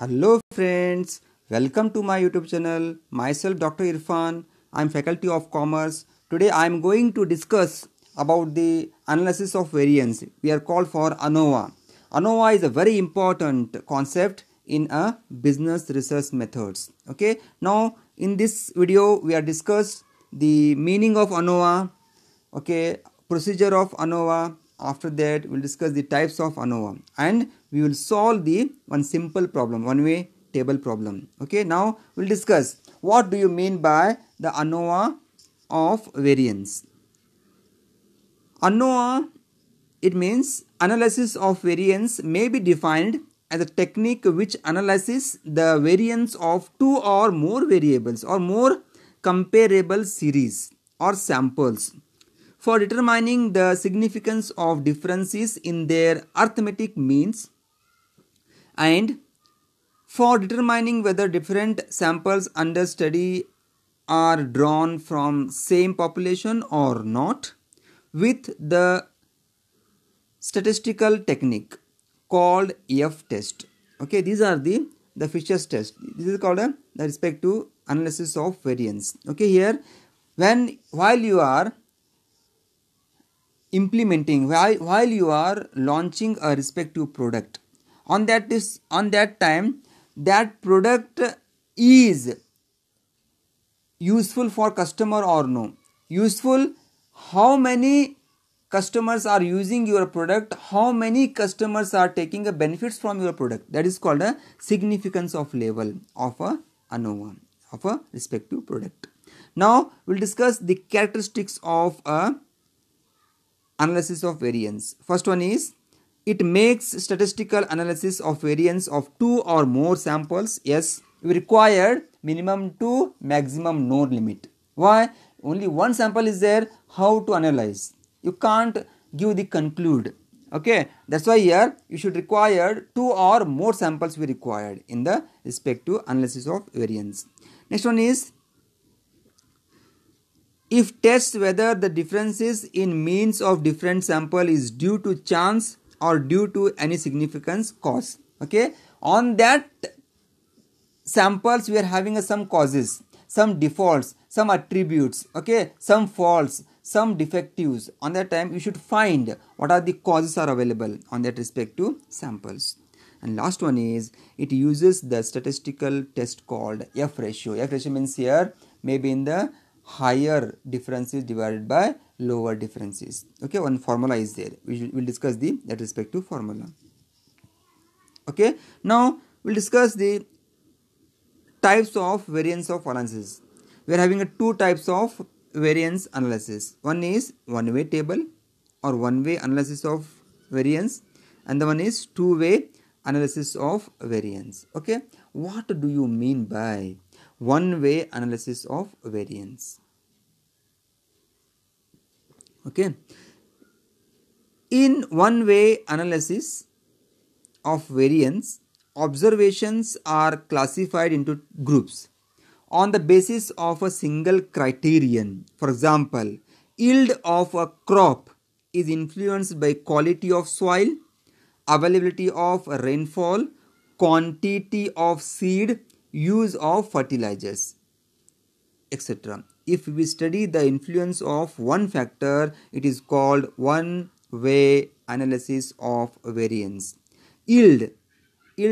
Hello friends, welcome to my YouTube channel. Myself Dr. Irfan. I am Faculty of Commerce. Today I am going to discuss about the analysis of variance. We are called for ANOVA. ANOVA is a very important concept in a business research methods. Okay. Now in this video we are discuss the meaning of ANOVA. Okay, procedure of ANOVA. After that we'll discuss the types of ANOVA and we will solve the one simple problem, one way table problem. Okay, now we'll discuss what do you mean by the ANOVA of variance. ANOVA, it means analysis of variance may be defined as a technique which analyzes the variance of two or more variables or more comparable series or samples for determining the significance of differences in their arithmetic means and for determining whether different samples under study are drawn from same population or not with the statistical technique called F-test. Okay, these are the Fisher's test. This is called the respect to analysis of variance. Okay, here while you are implementing, while you are launching a respective product, on that time that product is useful for customer or no, useful, how many customers are using your product, how many customers are taking a benefits from your product, that is called a significance of level of a ANOVA of a respective product. Now we'll discuss the characteristics of a analysis of variance. First one is it makes statistical analysis of variance of two or more samples. Yes, we required minimum to maximum no limit. Why? Only one sample is there. How to analyze? You can't give the conclude. Okay, that's why here you should require two or more samples we required in the respective analysis of variance. Next one is if tests whether the differences in means of different sample is due to chance or due to any significance cause. Okay, on that samples we are having some causes, some defaults, some attributes, okay, some faults, some defectives. On that time you should find what are the causes are available on that respective samples. And last one is it uses the statistical test called F ratio. F ratio means here maybe in the higher differences divided by lower differences. Okay, one formula is there. We will discuss that respective formula. Okay, now we'll discuss the types of variance of analysis. We are having two types of variance analysis. One is one-way table or one-way analysis of variance, and the one is two-way analysis of variance. Okay, what do you mean by one-way analysis of variance? Okay, in one-way analysis of variance, observations are classified into groups on the basis of a single criterion. For example, yield of a crop is influenced by quality of soil, availability of rainfall, quantity of seed, use of fertilizers, etc. If we study the influence of one factor, it is called one-way analysis of variance. Yield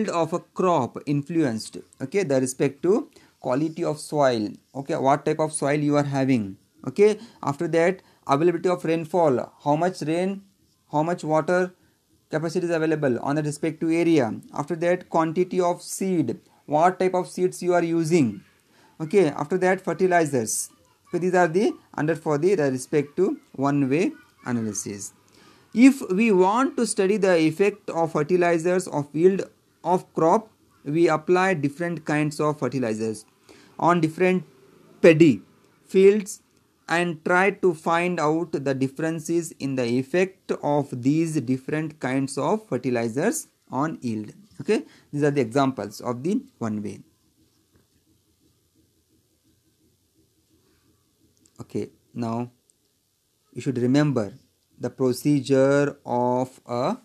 of a crop influenced, okay, the respect to quality of soil, okay, what type of soil you are having, okay. After that, availability of rainfall, how much rain, how much water capacity is available on the respective area. After that, quantity of seed, what type of seeds you are using, okay. After that, fertilizers. So these are the under for the respect to one-way analysis. If we want to study the effect of fertilizers of yield of crop, we apply different kinds of fertilizers on different paddy fields and try to find out the differences in the effect of these different kinds of fertilizers on yield. Okay, these are the examples of the one way. Okay, now you should remember the procedure of a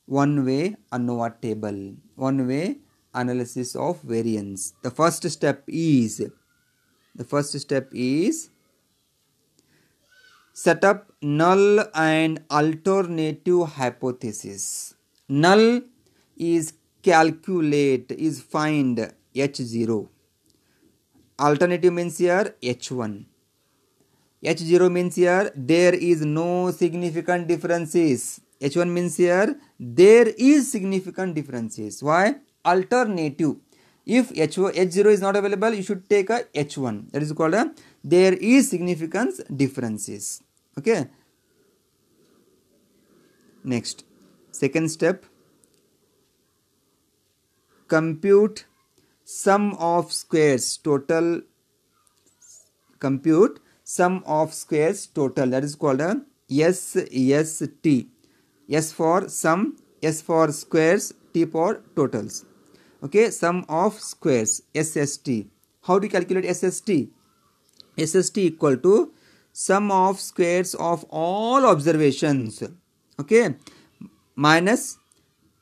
one-way ANOVA table. One-way analysis of variance. The first step is set up null and alternative hypothesis. Null is calculate, is find H0. Alternative means here H1. H0 means here there is no significant differences. H1 means here there is significant differences. Why? Alternative. If H0 is not available, you should take a H1. That is called a there is significant differences. Okay. Next, second step, compute sum of squares total. Compute sum of squares total. That is called a SST. S for sum, S for squares, T for totals. Okay, sum of squares, SST. How to calculate SST? SST equal to sum of squares of all observations. Okay, minus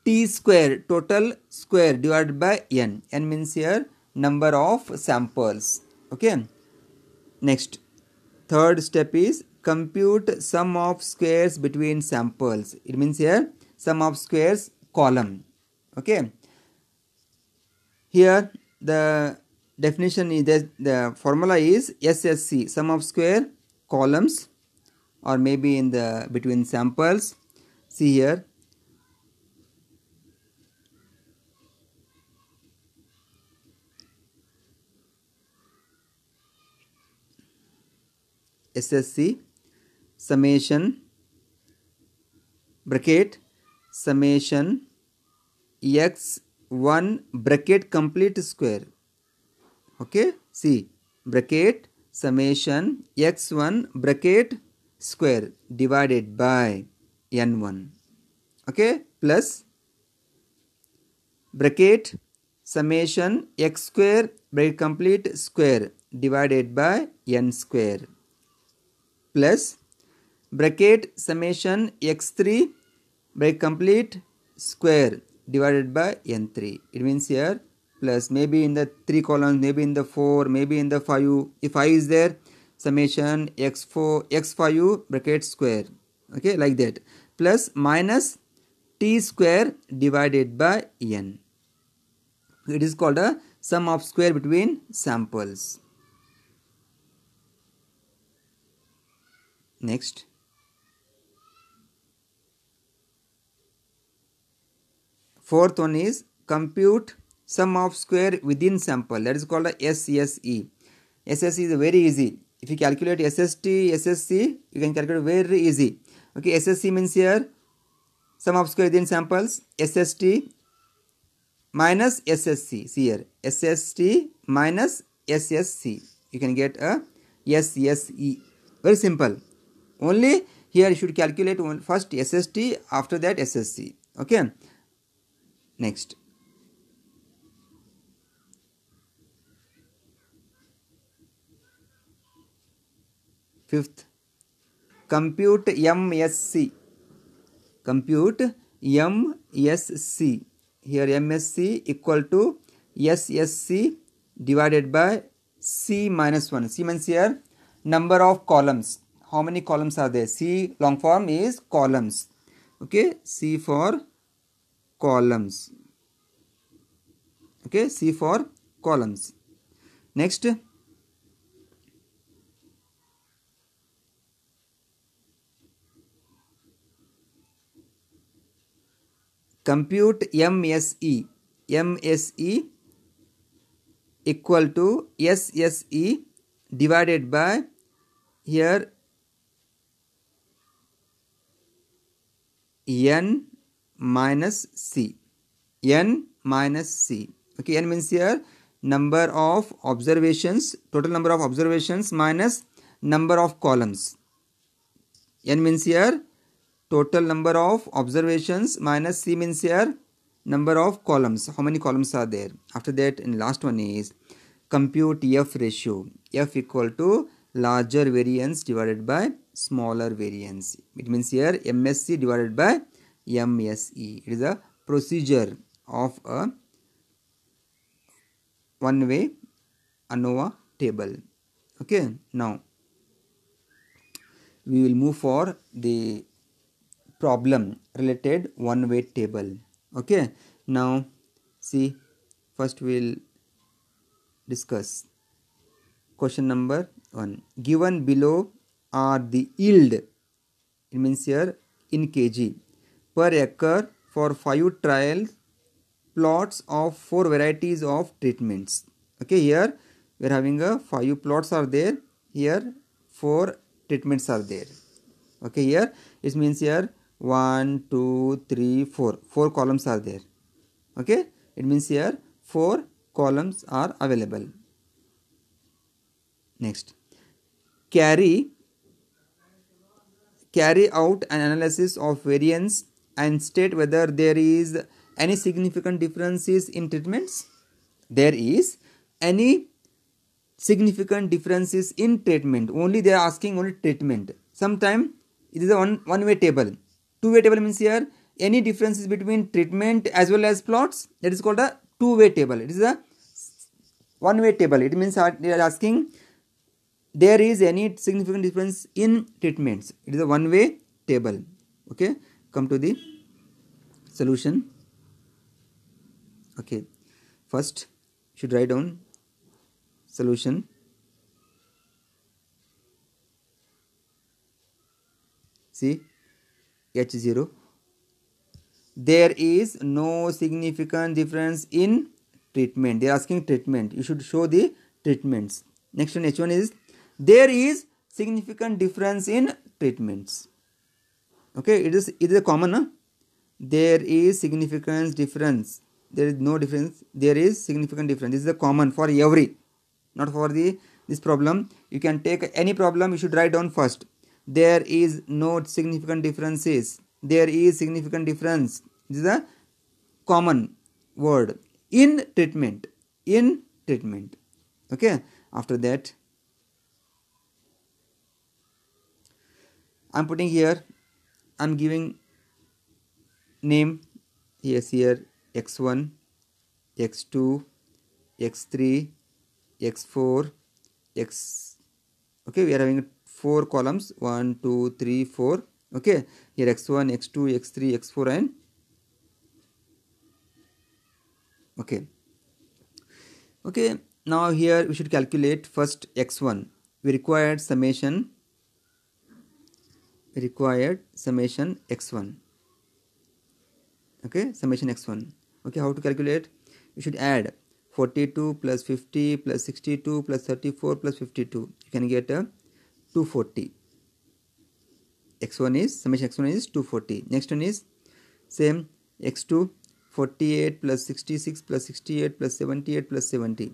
T square, total square divided by N. N means here number of samples. Okay. Next, third step is compute sum of squares between samples. It means here sum of squares column. Okay. Here the definition is that the formula is SSC, sum of square columns, or maybe in the between samples. See here, SSC summation bracket summation x1 bracket complete square. Okay, see, bracket summation x1 bracket square divided by n1. Okay, plus bracket summation x square bracket complete square divided by n square, plus bracket summation x3 bracket complete square divided by n3. It means here plus maybe in the 3 columns, maybe in the 4, maybe in the 5. If 5 is there, summation x5 bracket square. Okay, like that, plus minus T square divided by n. It is called a sum of square between samples. Next, fourth one is compute sum of square within sample. That is called a SSE. SSE is very easy. If you calculate SST, SSC, you can calculate very easy. Okay, SSC means here sum of square within samples, SST minus SSC. See here, SST minus SSC. You can get a SSE. Very simple. Only here you should calculate first SST, after that SSC. Okay. Next, fifth, compute MSC. Compute MSC. Here MSC equal to SSC divided by C minus 1. C means here number of columns. How many columns are there? C long form is columns. Okay, C for columns. Okay, C for columns. Next, compute MSE. MSE equal to SSE divided by here N minus C. N minus C. Okay, N means here number of observations, total number of observations minus number of columns. N means here total number of observations minus C means here number of columns. How many columns are there? After that, in last one is compute F ratio. F equal to larger variance divided by smaller variance. It means here MSC divided by MSE. It is a procedure of a one way ANOVA table. Okay, now we will move for the problem related one way table. Okay, now see, first we will discuss question number 1. Given below are the yield, it means here in kg, per acre for 5 trial plots of 4 varieties of treatments. Okay, here we are having a 5 plots are there, here 4 treatments are there. Okay, here it means here 1 2 3 4 4 columns are there. Okay, it means here 4 columns are available. Next, carry out an analysis of variance and state whether there is any significant differences in treatments. There is any significant differences in treatment. Only they are asking only treatment. Sometime it is a one way table. Two way table means here any differences between treatment as well as plots, that is called a two way table. It is a one way table. It means they are asking there is any significant difference in treatments. It is a one way table. Okay, come to the solution. Okay, first you should write down solution. See, H0. There is no significant difference in treatment. They are asking treatment. You should show the treatments. Next one, H1 is there is significant difference in treatments. Okay, it is a common. Huh? There is significant difference. There is no difference. There is significant difference. This is a common for every, not for this problem. You can take any problem. You should write down first. There is no significant differences. There is significant difference. This is a common word in treatment. In treatment. Okay. After that, I am putting here. I am giving name. Yes, here x1, x2, x3, x4, x. Okay, we are having 4 columns. 1, 2, 3, 4. Okay, here x1, x2, x3, x4 and okay. Okay, now here we should calculate first x1. We required summation x1. Okay, summation x1. Okay, how to calculate? You should add 42 plus 50 plus 62 plus 34 plus 52. You can get a 240. X1 is summation x1 is 240. Next one is same x2 48 plus 66 plus 68 plus 78 plus 70.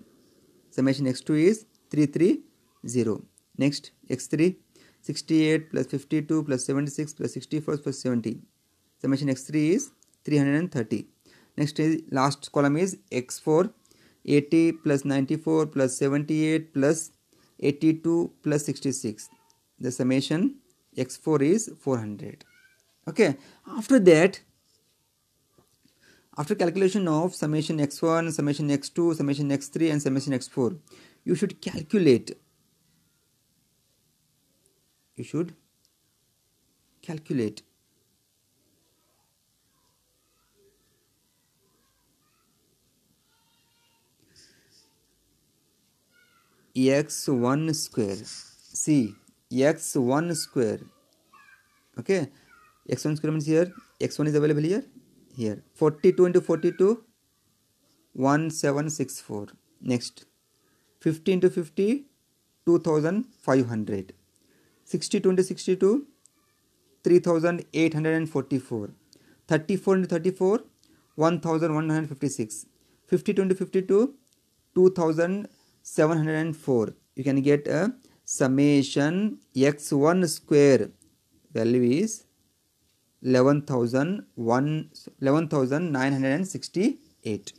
Summation x2 is 330. Next x3 68 plus 52 plus 76 plus 64 plus 70. Summation x3 is 330. Next is last column is x4 80 plus 94 plus 78 plus 82 plus 66. The summation x4 is 400. Okay, after that, after calculation of summation x1, summation x2, summation x3 and summation x4, you should calculate x1 square. See, x1 square. Okay, x1 square means here x1 is available here 42 into 42 1764. Next 50 into 50 2500. 62 into 62 3844. 34 into 34 1156. 52 into 52 2704. You can get a summation x1 square value is 11,968.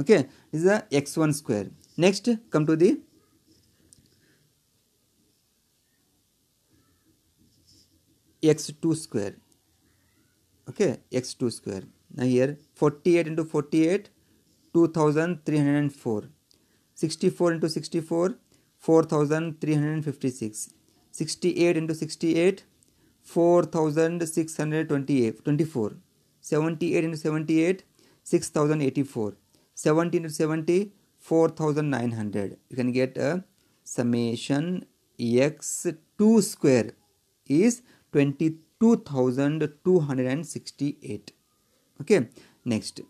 Okay, this is a x1 square. Next, come to the x2 square. Okay, x2 square. Now here 48 into 48 2304. 64 into 64, 4356. 68 into 68, 4624. 78 into 78, 6084. 70 into 70, 4900. You can get a summation x2 square is 22,268. Okay, next.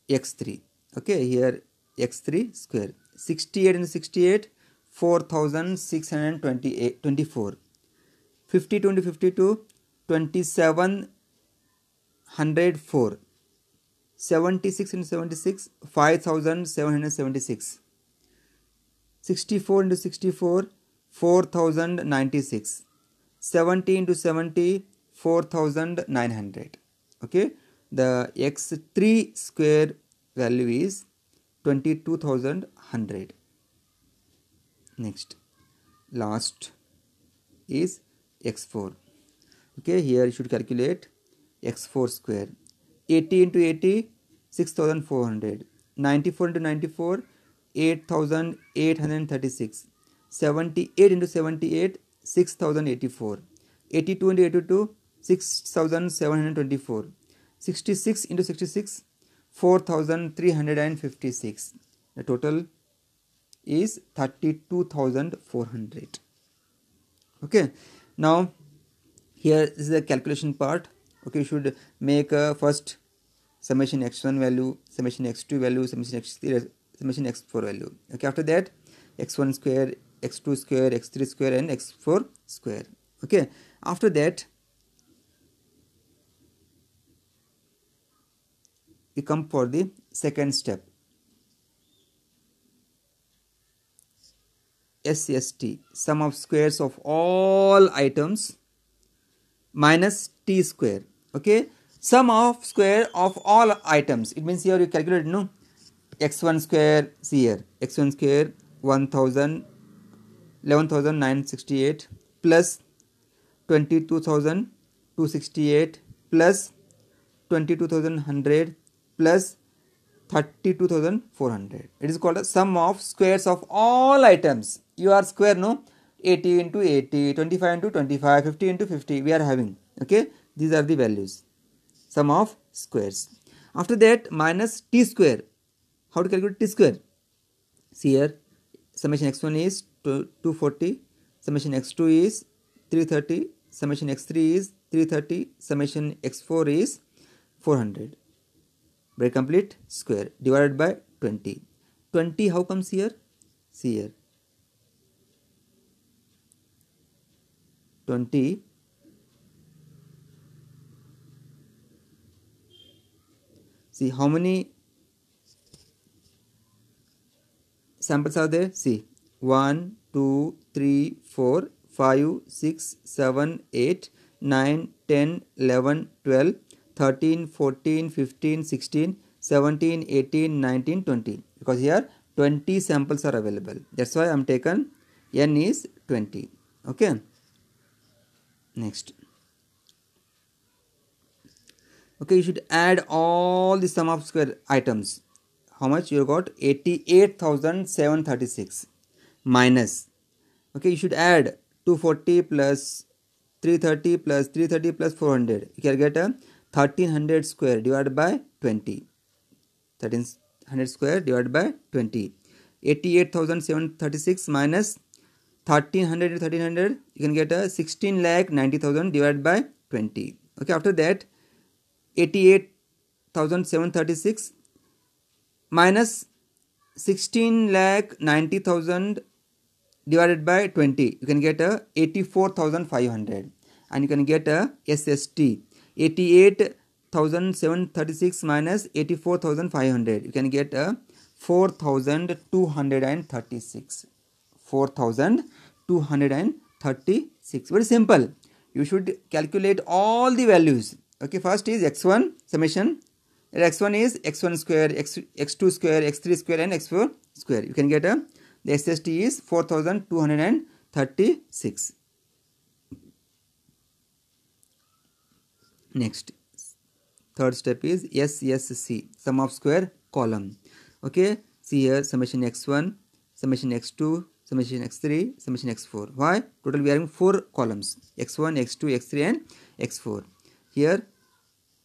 X3. Okay, here x3 square. 68 into 68, 4624. 52 into 52, 2704. 76 into 76, 5776. 64 into 64, 4096. 70 into 70, 4900. Okay, the x3 square value is 22,100. Next, last is x4. Okay, here you should calculate x4 square. 80 into 80, 6400. 94 into 94, 8836. 78 into 78, 6084. 82 into 82, 6724. 66 into 66, 4356. The total is 32,400. Okay, now here is the calculation part. Okay, you should make a first summation x1 value, summation x2 value, summation x3, summation x4 value. Okay, after that x1 square, x2 square, x3 square and x4 square. Okay, after that we come for the second step, SST, sum of squares of all items minus t square. Okay, sum of square of all items, it means here you calculate, no, x1 square, see here x1 square 11,968 plus 22,268 plus 22,100 plus 32,400. It is called a sum of squares of all items. You are square, no, 80 into 80, 25 into 25, 50 into 50 we are having. Okay, these are the values, sum of squares. After that minus t square. How to calculate t square? See here, summation x1 is 240, summation x2 is 330, summation x3 is 330, summation x4 is 400. Break complete, square divided by 20. 20 how comes here? See here, 20 see how many samples are there? See, 1 2 3 4 5 6 7 8 9 10 11 12 13 14 15 16 17 18 19 20, because here 20 samples are available, that's why I am taken n is 20. Okay, next. Okay, you should add all the sum of square items. How much you got? 88,736 minus, okay, you should add 240 plus 330 plus 330 plus 400. You can get a 1300 square divided by 20. 1300 square divided by 20. 88,736 minus 1300 into 1300, you can get a 16,90,000 divided by 20. Okay, after that 88,736 minus 16,90,000 divided by 20, you can get a 84,500, and you can get a SST. 88,736 minus 84,500, you can get a 4,236. 4,236. Very simple. You should calculate all the values. Okay, first is x1 summation. X1 is x1 square, x2 square, x3 square and x4 square. You can get a, the SST is 4,236. Next, third step is SSC, sum of square column. Okay, see here summation x1, summation x2, summation x3, summation x4. Why? Total we are having 4 columns, x1, x2, x3 and x4. Here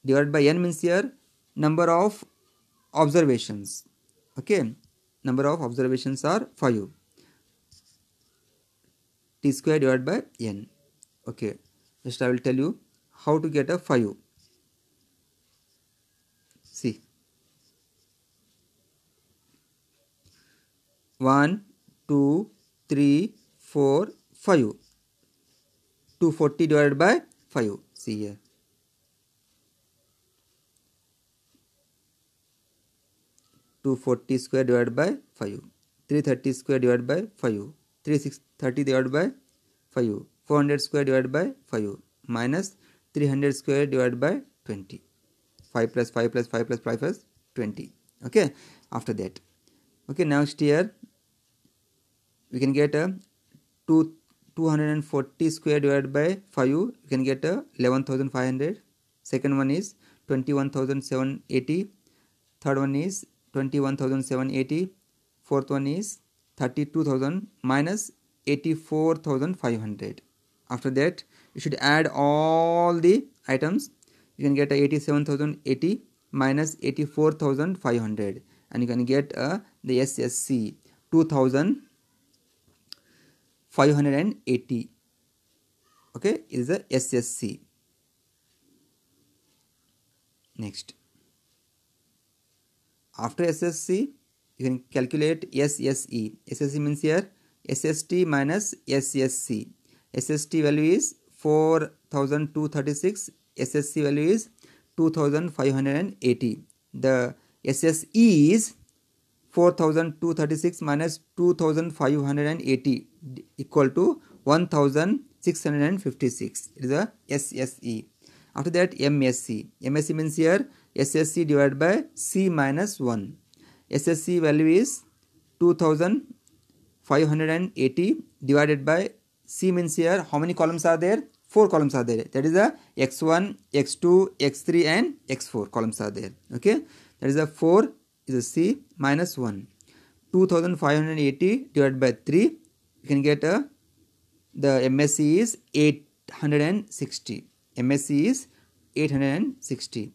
divided by n means here number of observations. Okay, number of observations are 5. T square divided by n. Okay, just I will tell you how to get a 5. See, 1, 2, 3, 4, 5. 240 divided by 5. See here. 240 square divided by 5. 330 square divided by 5. 3630 divided by 5. 400 square divided by 5 minus 300 square divided by 20. 5 plus 5 plus 5 plus 5 plus 20. Okay, after that. Okay, next here we can get a 240 square divided by 5. You can get a 11,500. Second one is 21,780. Third one is 21,780. Fourth one is 32,000 minus 84,500. After that you should add all the items. You can get a 87,080 minus 84,500 and you can get the SSC 2,580. Okay, is the SSC. Next, after SSC you can calculate SSE. SSE means here SST minus SSC. SST value is 4,236. SSC value is 2,580. The SSE is 4,236 minus 2,580 equal to 1,656. It is a SSE. After that MSE. MSE means here SSC divided by C minus 1. SSC value is 2,580 divided by C means here how many columns are there? 4 columns are there. That is a x1, x2, x3 and x4 columns are there. Okay, that is a 4 is a C minus 1. 2,580 divided by 3. You can get the MSE is 860. MSE is 860.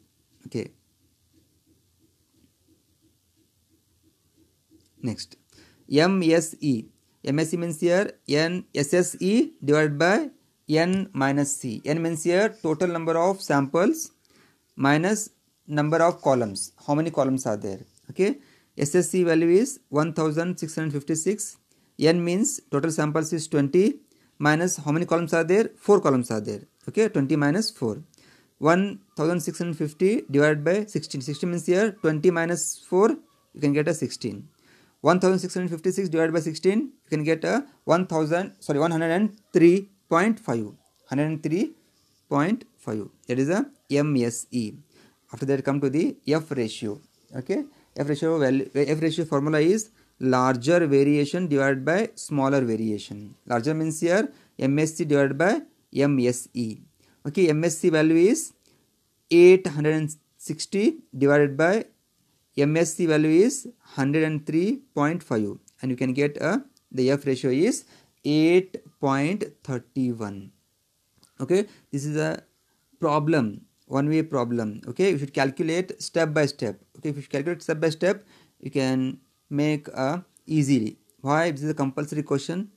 Okay. Next, MSE. MSE means here N SSE divided by N minus C. N means here total number of samples minus number of columns. How many columns are there? Okay. SSC value is 1,656. N means total samples is 20 minus how many columns are there? 4 columns are there. Okay. 20 minus 4. 1,650 divided by 16. 16 means here 20 minus 4 you can get a 16. 1,656 divided by 16 you can get a 103.5. 103.5. That is a MSE. After that come to the F ratio. Okay, F ratio formula is larger variation divided by smaller variation. Larger means here MSC divided by MSE. Okay, MSC value is 860 divided by MSC value is 103.5 and you can get the F ratio is 8.31. Okay, this is a problem, one-way problem. Okay, you should calculate step by step. Okay, if you calculate step by step you can make easily. Why? This is a compulsory question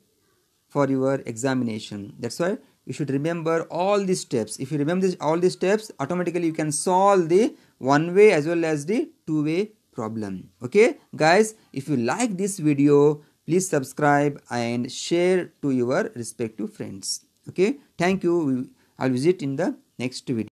for your examination. That's why you should remember all these steps. If you remember all these steps, automatically you can solve the one-way as well as the two-way problem. Okay guys, if you like this video, please subscribe and share to your respective friends. Okay, thank you. I'll visit in the next video.